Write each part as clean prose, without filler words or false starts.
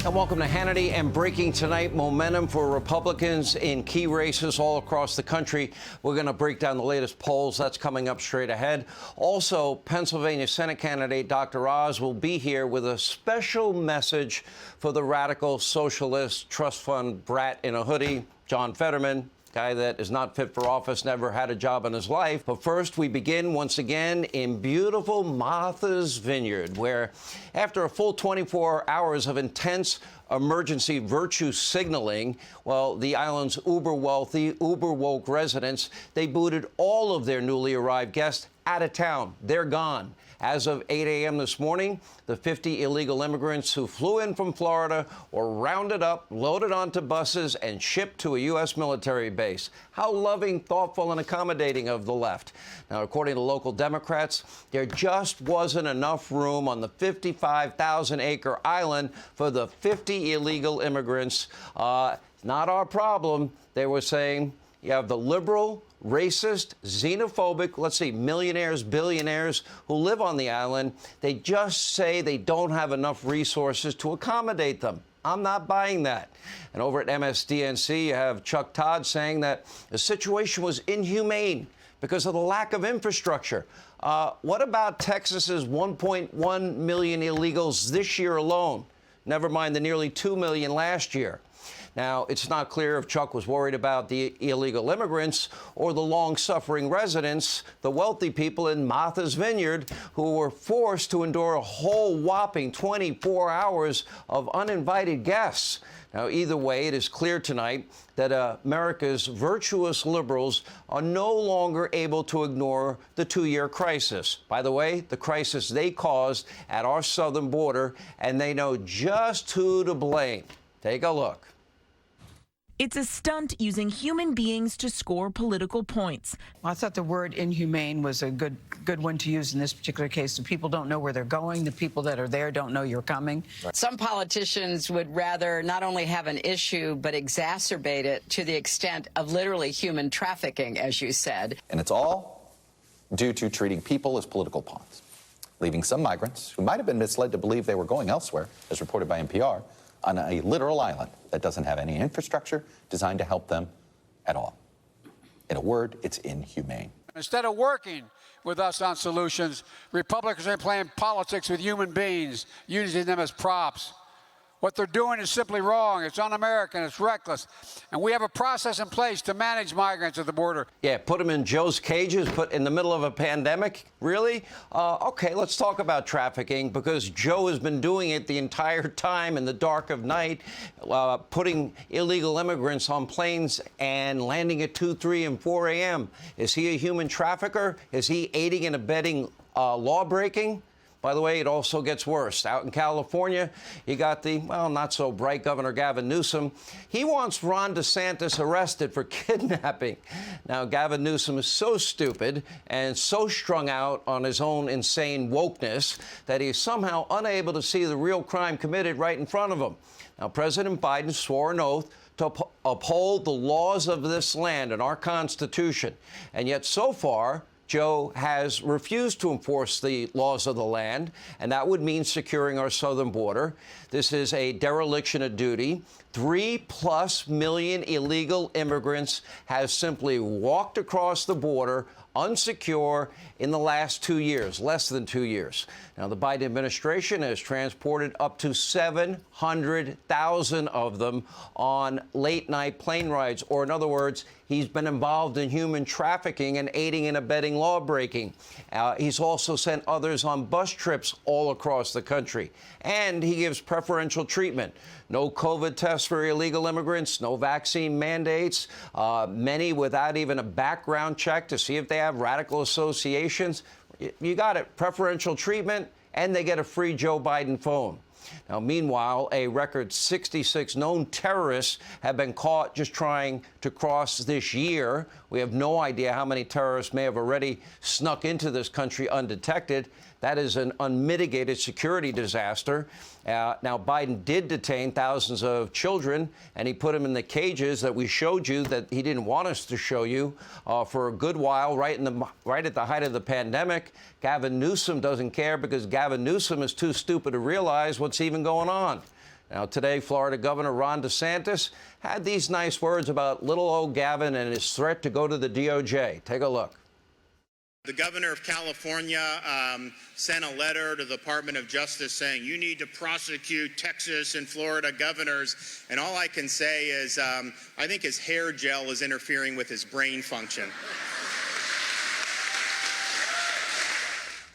And welcome to Hannity. And breaking tonight, momentum for Republicans in key races all across the country. We're going to break down the latest polls. That's coming up straight ahead. Also, Pennsylvania Senate candidate Dr. Oz will be here with a special message for the radical socialist trust fund brat in a hoodie, John Fetterman. Guy that is not fit for office, never had a job in his life. But first, we begin once again in beautiful Martha's Vineyard, where after a full 24 hours of intense emergency virtue signaling, well, the island's uber-wealthy, uber-woke residents, they booted all of their newly arrived guests out of town. They're gone. As of 8 a.m. this morning, the 50 illegal immigrants who flew in from Florida were rounded up, loaded onto buses, and shipped to a U.S. military base. How loving, thoughtful, and accommodating of the left. Now, according to local Democrats, there just wasn't enough room on the 55,000-acre island for the 50 illegal immigrants. Not our problem, they were saying. You have the liberal, racist, xenophobic, let's see, millionaires, billionaires who live on the island. They just say they don't have enough resources to accommodate them. I'm not buying that. And over at MSDNC, you have Chuck Todd saying that the situation was inhumane because of the lack of infrastructure. What about Texas's 1.1 million illegals this year alone? Never mind the nearly 2 million last year. Now, it's not clear if Chuck was worried about the illegal immigrants or the long-suffering residents, the wealthy people in Martha's Vineyard, who were forced to endure a whole whopping 24 hours of uninvited guests. Now, either way, it is clear tonight that America's virtuous liberals are no longer able to ignore the two-year crisis. By the way, the crisis they caused at our southern border, and they know just who to blame. Take a look. It's a stunt using human beings to score political points. Well, I thought the word inhumane was a good one to use in this particular case. The people don't know where they're going. The people that are there don't know you're coming. Some politicians would rather not only have an issue, but exacerbate it to the extent of literally human trafficking, as you said. And it's all due to treating people as political pawns, leaving some migrants who might have been misled to believe they were going elsewhere, as reported by NPR, on a literal island that doesn't have any infrastructure designed to help them at all. In a word, it's inhumane. Instead of working with us on solutions, Republicans are playing politics with human beings, using them as props. What they're doing is simply wrong. It's un-American. It's reckless. And we have a process in place to manage migrants at the border. Yeah, put them in Joe's cages, put in the middle of a pandemic? Really? Okay, let's talk about trafficking, because Joe has been doing it the entire time in the dark of night, putting illegal immigrants on planes and landing at 2, 3, and 4 a.m. Is he a human trafficker? Is he aiding and abetting law-breaking? By the way, it also gets worse. Out in California, you got the, well, not so bright Governor Gavin Newsom. He wants Ron DeSantis arrested for kidnapping. Now, Gavin Newsom is so stupid and so strung out on his own insane wokeness that he's somehow unable to see the real crime committed right in front of him. Now, President Biden swore an oath to uphold the laws of this land and our Constitution. And yet, so far, Joe has refused to enforce the laws of the land, and that would mean securing our southern border. This is a dereliction of duty. 3+ million illegal immigrants have simply walked across the border unsecure in the last 2 years, less than 2 years. Now, the Biden administration has transported up to 700,000 of them on late-night plane rides, or in other words, he's been involved in human trafficking and aiding and abetting law-breaking. He's also sent others on bus trips all across the country. And he gives preferential treatment. No COVID tests for illegal immigrants, no vaccine mandates, many without even a background check to see if they have radical associations. You got it, preferential treatment, and they get a free Joe Biden phone. Now, meanwhile, a record 66 known terrorists have been caught just trying to cross this year. We have no idea how many terrorists may have already snuck into this country undetected. That is an unmitigated security disaster. Now, Biden did detain thousands of children, and he put them in the cages that we showed you that he didn't want us to show you for a good while, right at the height of the pandemic. Gavin Newsom doesn't care because Gavin Newsom is too stupid to realize what's even going on. Now, today, Florida Governor Ron DeSantis had these nice words about little old Gavin and his threat to go to the DOJ. Take a look. The governor of California sent a letter to the Department of Justice saying you need to prosecute Texas and Florida governors. And all I can say is I think his hair gel is interfering with his brain function.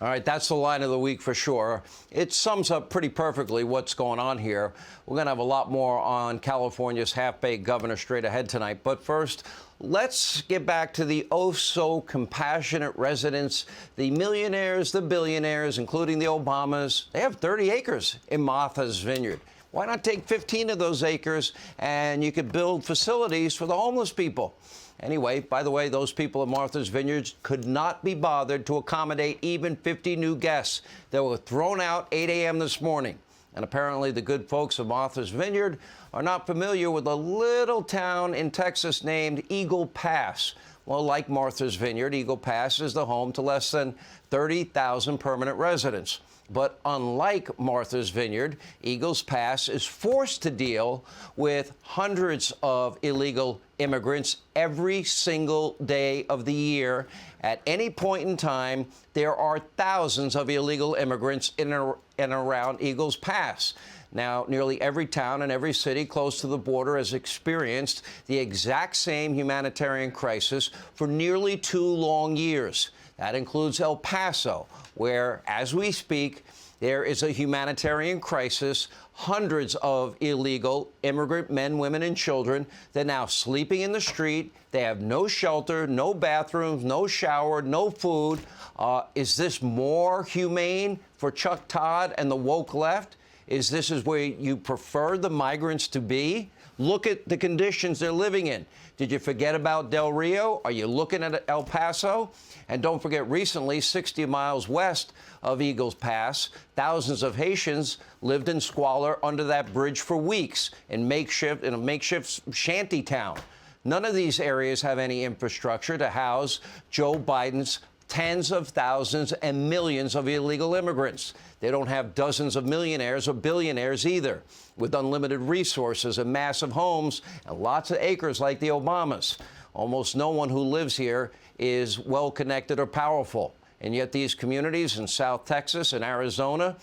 All right, that's the line of the week for sure. It sums up pretty perfectly what's going on here. We're going to have a lot more on California's half-baked governor straight ahead tonight. But first, let's get back to the oh-so-compassionate residents, the millionaires, the billionaires, including the Obamas. They have 30 acres in Martha's Vineyard. Why not take 15 of those acres and you could build facilities for the homeless people? Anyway, by the way, those people at Martha's Vineyards could not be bothered to accommodate even 50 new guests that were thrown out 8 a.m. this morning. And apparently the good folks of Martha's Vineyard are not familiar with a little town in Texas named Eagle Pass. Well, like Martha's Vineyard, Eagle Pass is the home to less than 30,000 permanent residents. But unlike Martha's Vineyard, Eagles Pass is forced to deal with hundreds of illegal immigrants every single day of the year. At any point in time, there are thousands of illegal immigrants in and around Eagles Pass. Now, nearly every town and every city close to the border has experienced the exact same humanitarian crisis for nearly 2 long years. That includes El Paso, where, as we speak, there is a humanitarian crisis. Hundreds of illegal immigrant men, women, and children, they're now sleeping in the street. They have no shelter, no bathrooms, no shower, no food. Is this more humane for Chuck Todd and the woke left? Is this where you prefer the migrants to be? Look at the conditions they're living in. Did you forget about Del Rio? Are you looking at El Paso? And don't forget, recently, 60 miles west of Eagles Pass, thousands of Haitians lived in squalor under that bridge for weeks in a makeshift shanty town. None of these areas have any infrastructure to house Joe Biden's tens of thousands and millions of illegal immigrants. They don't have dozens of millionaires or billionaires either, with unlimited resources and massive homes and lots of acres like the Obamas. Almost no one who lives here is well-connected or powerful. And yet these communities in South Texas and Arizona,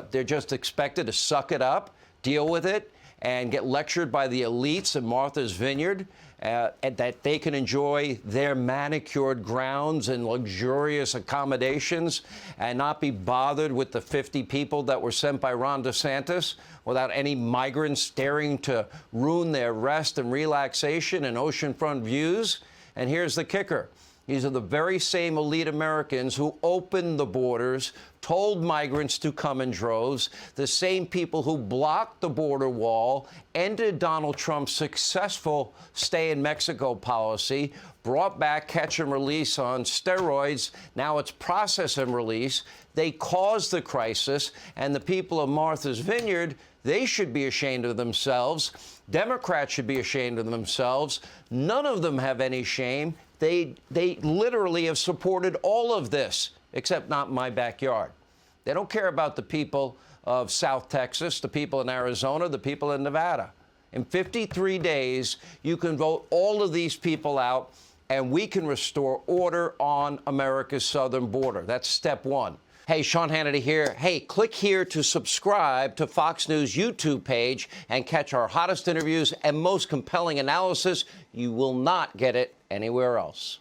they're just expected to suck it up, deal with it, and get lectured by the elites in Martha's Vineyard, and that they can enjoy their manicured grounds and luxurious accommodations and not be bothered with the 50 people that were sent by Ron DeSantis without any migrants daring to ruin their rest and relaxation and oceanfront views. And here's the kicker. These are the very same elite Americans who opened the borders, told migrants to come in droves, the same people who blocked the border wall, ended Donald Trump's successful stay in Mexico policy, brought back catch and release on steroids. Now it's process and release. They caused the crisis, and the people of Martha's Vineyard, they should be ashamed of themselves. Democrats should be ashamed of themselves. None of them have any shame. They literally have supported all of this, except not in my backyard. They don't care about the people of South Texas, the people in Arizona, the people in Nevada. In 53 days, you can vote all of these people out, and we can restore order on America's southern border. That's step one. Hey, Sean Hannity here. Hey, click here to subscribe to Fox News YouTube page and catch our hottest interviews and most compelling analysis. You will not get it anywhere else.